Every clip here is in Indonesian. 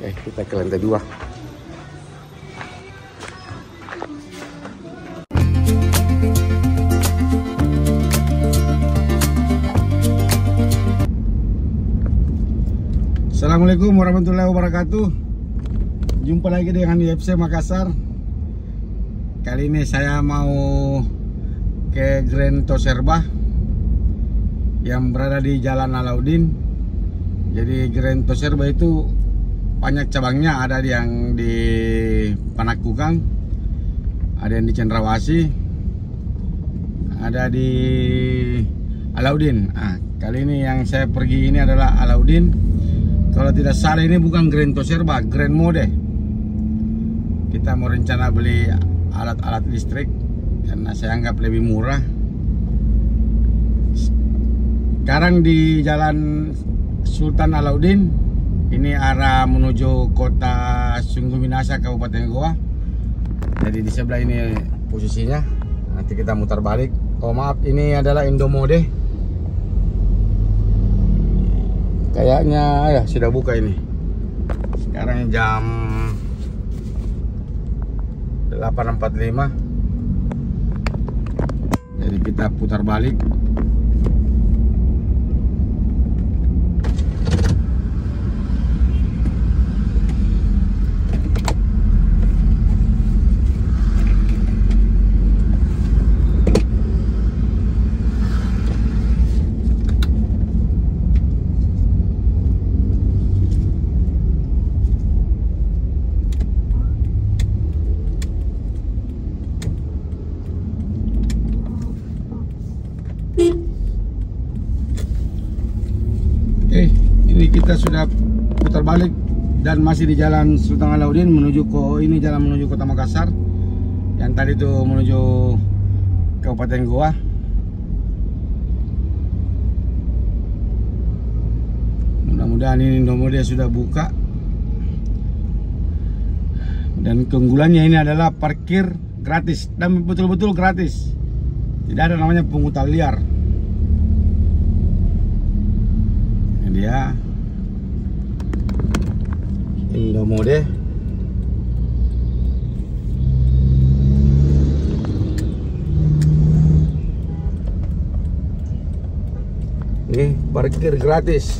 Oke, kita ke lantai 2. Assalamualaikum warahmatullahi wabarakatuh. Jumpa lagi dengan IFC Makassar. Kali ini saya mau ke Grand Toserba yang berada di Jalan Alauddin. Jadi Grand Toserba itu banyak cabangnya, ada yang di Panakukang, ada yang di Cendrawasih, ada di Alauddin. Kali ini yang saya pergi ini adalah Alauddin. Kalau tidak salah ini bukan Grand Toserba, Grand Mode. Kita mau rencana beli alat-alat listrik karena saya anggap lebih murah. Sekarang di Jalan Sultan Alauddin. Ini arah menuju kota Sungguh Minasa, Kabupaten Goa. Jadi di sebelah ini posisinya. Nanti kita mutar balik. Oh maaf, ini adalah Indomode. Kayaknya ya sudah buka ini. Sekarang jam 8.45. Jadi kita putar balik. Ini kita sudah putar balik dan masih di Jalan Sultan Alauddin menuju ke ini, jalan menuju Kota Makassar. Yang tadi itu menuju Kabupaten Goa. Mudah-mudahan ini Indomode sudah buka. Dan keunggulannya ini adalah parkir gratis dan betul-betul gratis. Tidak ada namanya pungutan liar. Ini dia Indomode. Nih, parkir gratis.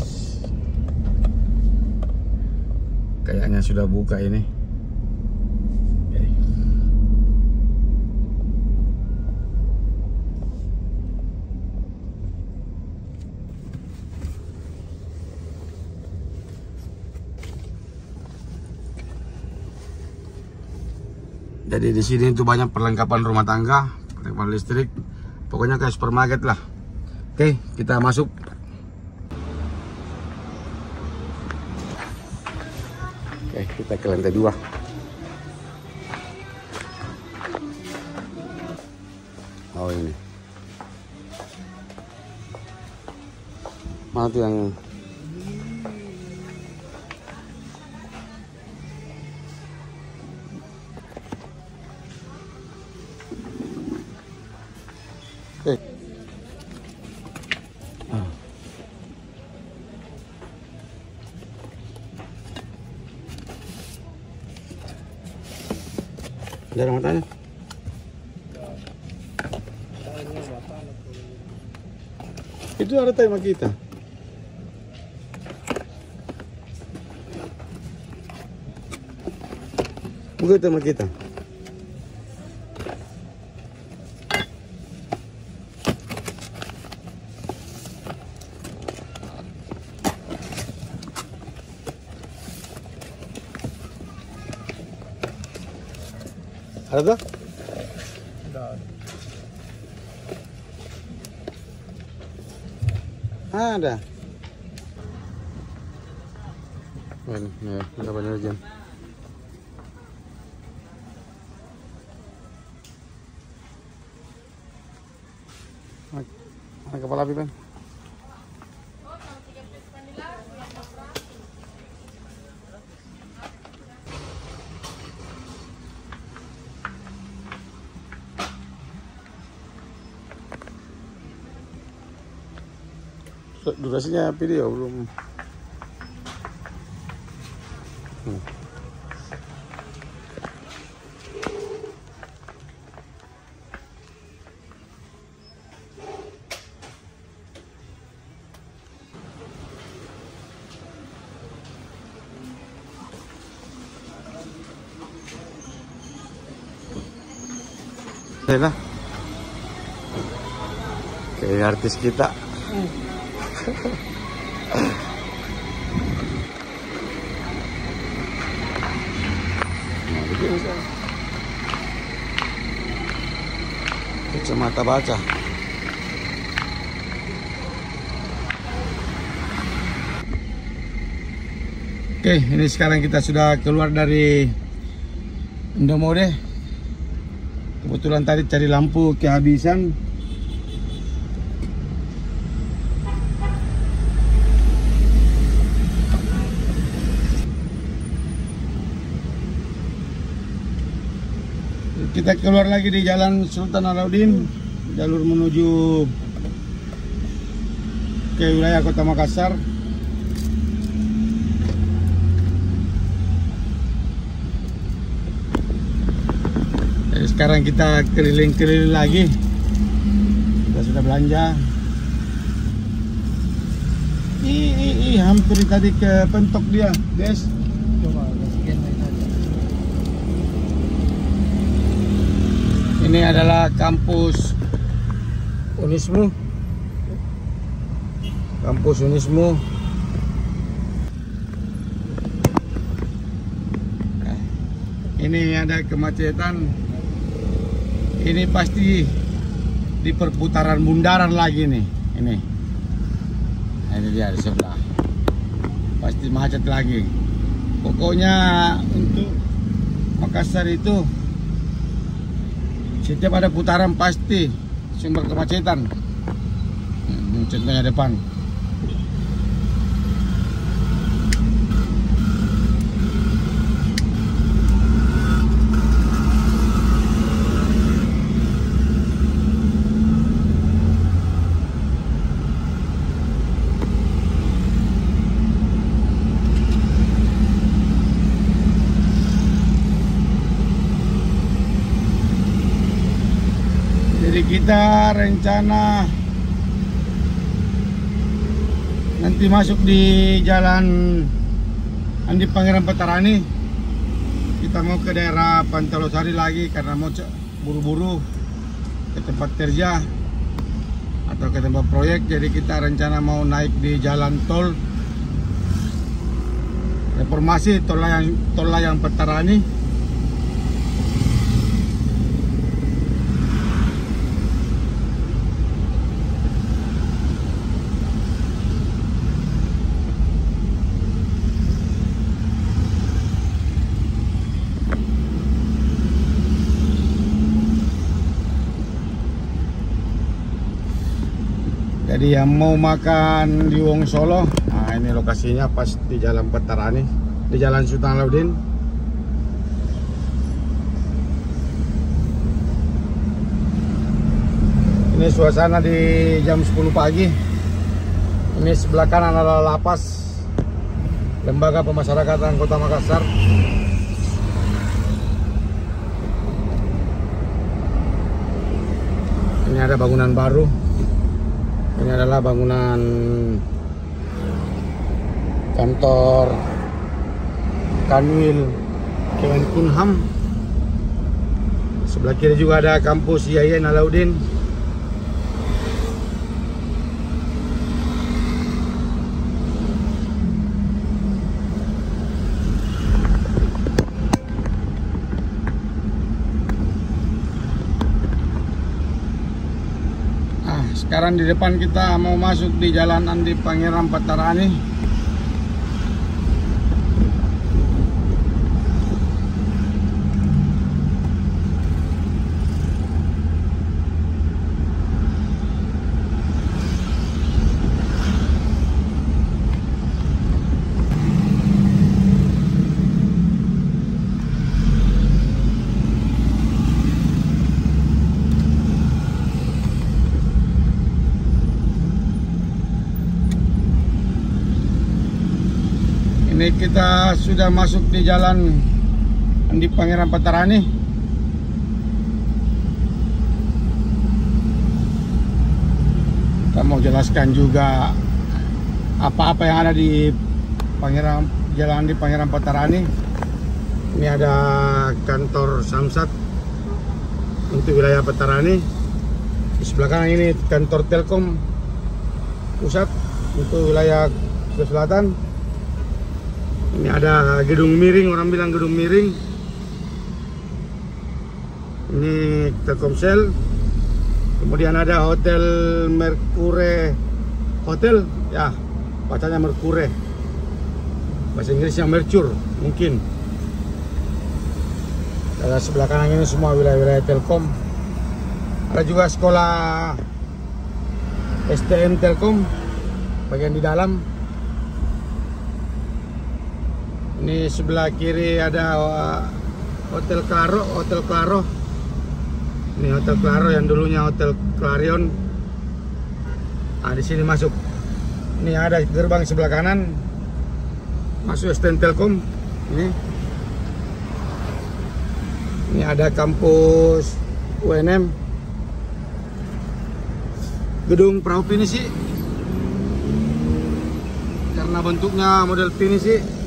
Kayaknya sudah buka ini. Jadi di sini itu banyak perlengkapan rumah tangga, perlengkapan listrik, pokoknya kayak supermarket lah. Oke, kita masuk. Oke, kita ke lantai 2. Oh ini. Mana tuh yang jarang matanya. Itu ada tema kita. Bukan tema kita. Ada? Ada. Bueno, ya, ada banyak jam. Ada kepala api, Bang. Durasinya video belum. Lah. Kayak artis kita. Kacamata baca. Oke, ini sekarang kita sudah keluar dari Indomode. Kebetulan tadi cari lampu kehabisan. Kita keluar lagi di Jalan Sultan Alauddin, jalur menuju ke wilayah Kota Makassar. Sekarang kita keliling-keliling lagi. Kita sudah belanja. Hampir tadi ke pentok dia, Des. Coba sekian aja. Ini adalah kampus Unismu. Kampus Unismu. Ini ada kemacetan. Ini pasti di perputaran bundaran lagi nih. Ini. Nah, ini dia di sebelah. Pasti macet lagi. Pokoknya untuk Makassar itu setiap ada putaran pasti sumber kemacetan. Contohnya depan. Jadi kita rencana nanti masuk di Jalan Andi Pangeran Petarani. Kita mau ke daerah Pantai Losari lagi karena mau buru-buru ke tempat kerja atau ke tempat proyek. Jadi kita rencana mau naik di jalan tol reformasi, tol layang Petarani. Jadi yang mau makan di Wong Solo, nah ini lokasinya pas di Jalan Petarani, di Jalan Sultan Alauddin. Ini suasana di jam 10 pagi. Ini sebelah kanan adalah lapas Lembaga Pemasyarakatan Kota Makassar. Ini ada bangunan baru. Ini adalah bangunan kantor Kanwil Kemenkumham. Sebelah kiri juga ada kampus Yayan Alauddin. Sekarang di depan kita mau masuk di Jalan Andi Pangeran Petarani. Ini kita sudah masuk di jalan di Pangeran Petarani. Kita mau jelaskan juga apa-apa yang ada di jalan di Pangeran Petarani. Ini ada kantor Samsat untuk wilayah Petarani. Di sebelah kanan ini kantor Telkom pusat untuk wilayah selatan. Ini ada gedung miring, orang bilang gedung miring. Ini Telkomsel. Kemudian ada Hotel Mercure Hotel, ya bacanya Mercure. Bahasa Inggrisnya Mercure mungkin. Ada sebelah kanan ini semua wilayah-wilayah Telkom. Ada juga sekolah STM Telkom bagian di dalam. Ini sebelah kiri ada Hotel Claro. Ini Hotel Claro yang dulunya Hotel Clarion. Nah, di sini masuk. Ini ada gerbang sebelah kanan. Masuk STM Telkom. Ini ada kampus UNM. Gedung perahu pinisi. Karena bentuknya model pinisi.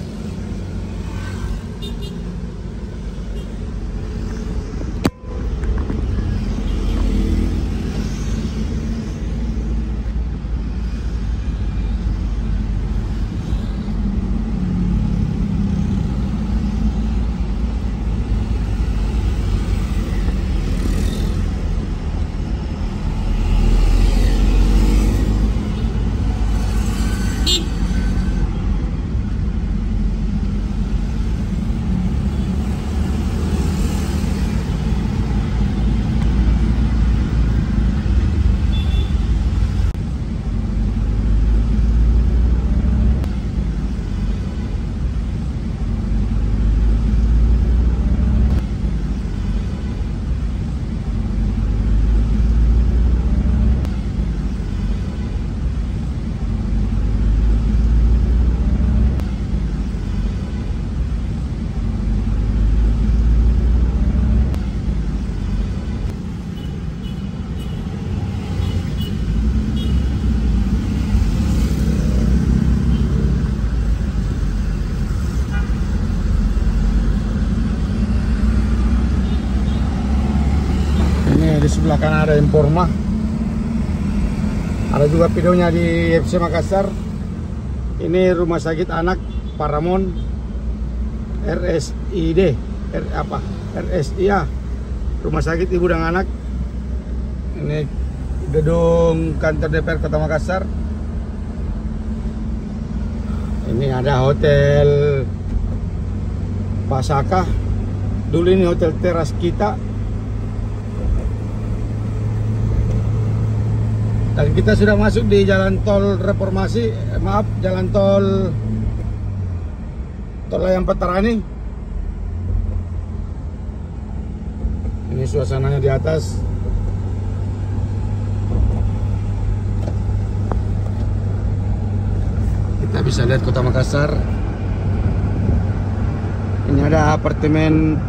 Di sebelah kanan ada Informa. Ada juga videonya di FC Makassar. Ini rumah sakit anak Paramon RSID. RSIA. Rumah sakit ibu dan anak. Ini gedung kantor DPR Kota Makassar. Ini ada Hotel Pasaka. Dulu ini Hotel Teras Kita. Dan kita sudah masuk di jalan tol Reformasi, jalan tol Layang Petarani. Ini suasananya di atas. Kita bisa lihat Kota Makassar. Ini ada apartemen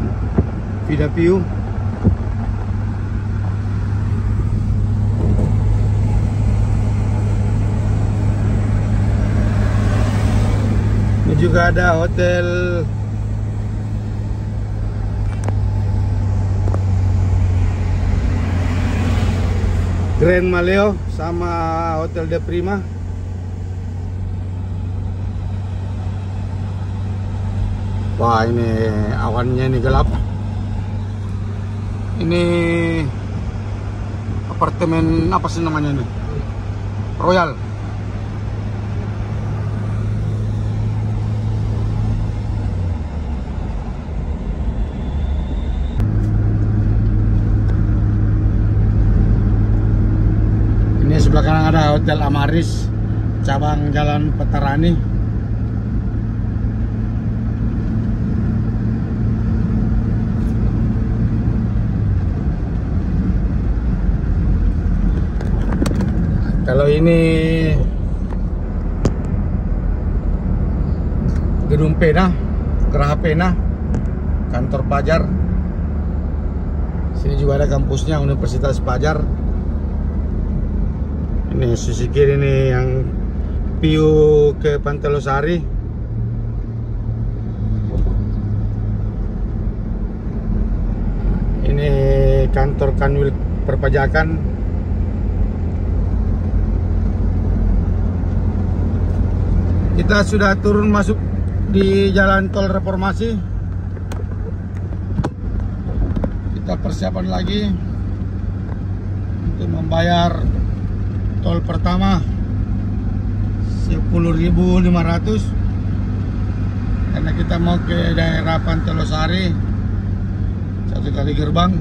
Vida View. Juga ada Hotel Grand Maleo sama Hotel De Prima. Wah, ini awannya ini gelap. Ini apartemen apa sih namanya ini? Royal. Sebelah kanan ada Hotel Amaris, cabang Jalan Petarani. Kalau ini gedung Gedung Pena, Geraha Pena, kantor Pajar. Sini juga ada kampusnya, Universitas Pajar. Ini sisi kiri nih yang view ke Pantai Losari. Ini kantor Kanwil Perpajakan. Kita sudah turun masuk di Jalan Tol Reformasi. Kita persiapan lagi untuk membayar tol pertama 10.500 karena kita mau ke daerah Pantai Losari, 1 kali gerbang.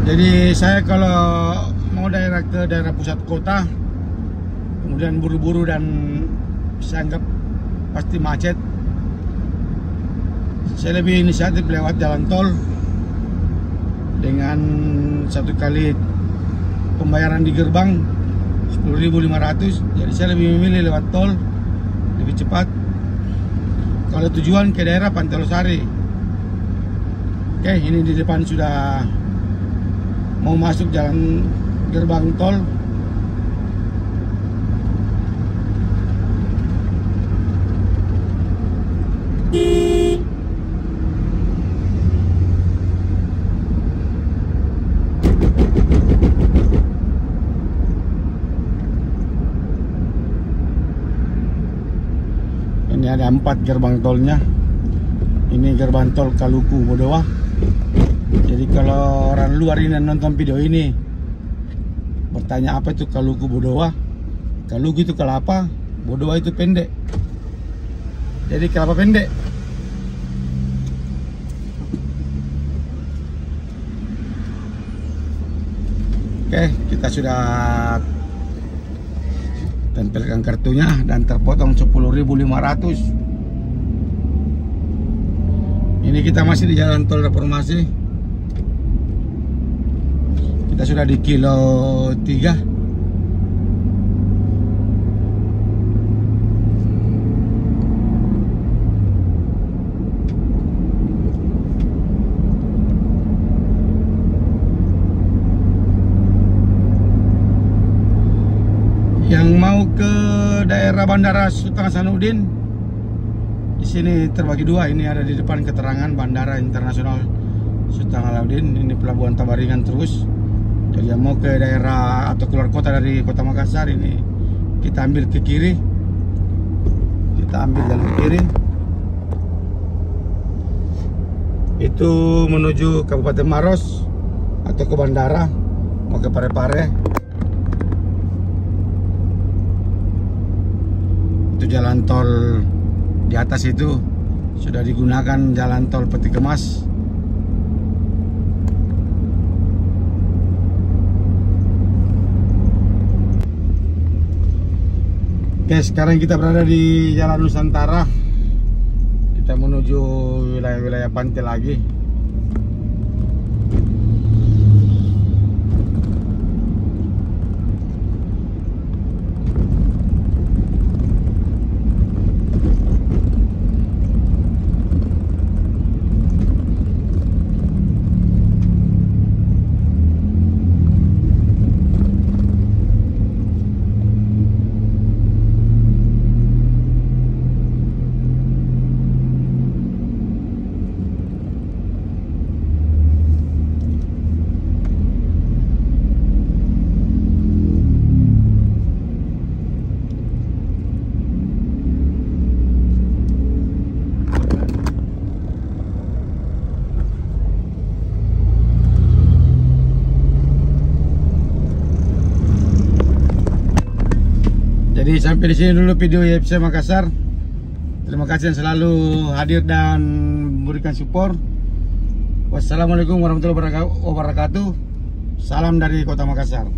Jadi saya kalau mau ke daerah pusat kota, kemudian buru-buru dan saya anggap pasti macet, saya lebih inisiatif lewat jalan tol dengan 1 kali pembayaran di gerbang 10.500. Jadi saya lebih memilih lewat tol, lebih cepat kalau tujuan ke daerah Pantai Losari. Oke, ini di depan sudah mau masuk jalan gerbang tol. Ini ada 4 gerbang tolnya. Ini gerbang tol Kaluku Bodowa. Jadi kalau orang luar ini nonton video ini bertanya apa itu Kaluku Bodowa, Kaluku itu kelapa, Bodowa itu pendek. Jadi kelapa pendek. Oke, kita sudah tempelkan kartunya dan terpotong 10.500. Ini kita masih di Jalan Tol Reformasi. Kita sudah di kilo 3. Yang mau ke daerah Bandara Sultan Hasanuddin, di sini terbagi 2. Ini ada di depan keterangan Bandara Internasional Sultan Hasanuddin. Ini pelabuhan Tabaringan terus. Jadi yang mau ke daerah atau keluar kota dari Kota Makassar, ini kita ambil ke kiri. Kita ambil jalan kiri. Itu menuju Kabupaten Maros atau ke bandara, mau ke Parepare. Itu jalan tol di atas itu sudah digunakan jalan tol Peti Kemas. Oke, sekarang kita berada di Jalan Nusantara. Kita menuju wilayah-wilayah pantai lagi. Jadi sampai di sini dulu video YFC Makassar. Terima kasih yang selalu hadir dan memberikan support. Wassalamualaikum warahmatullahi wabarakatuh. Salam dari Kota Makassar.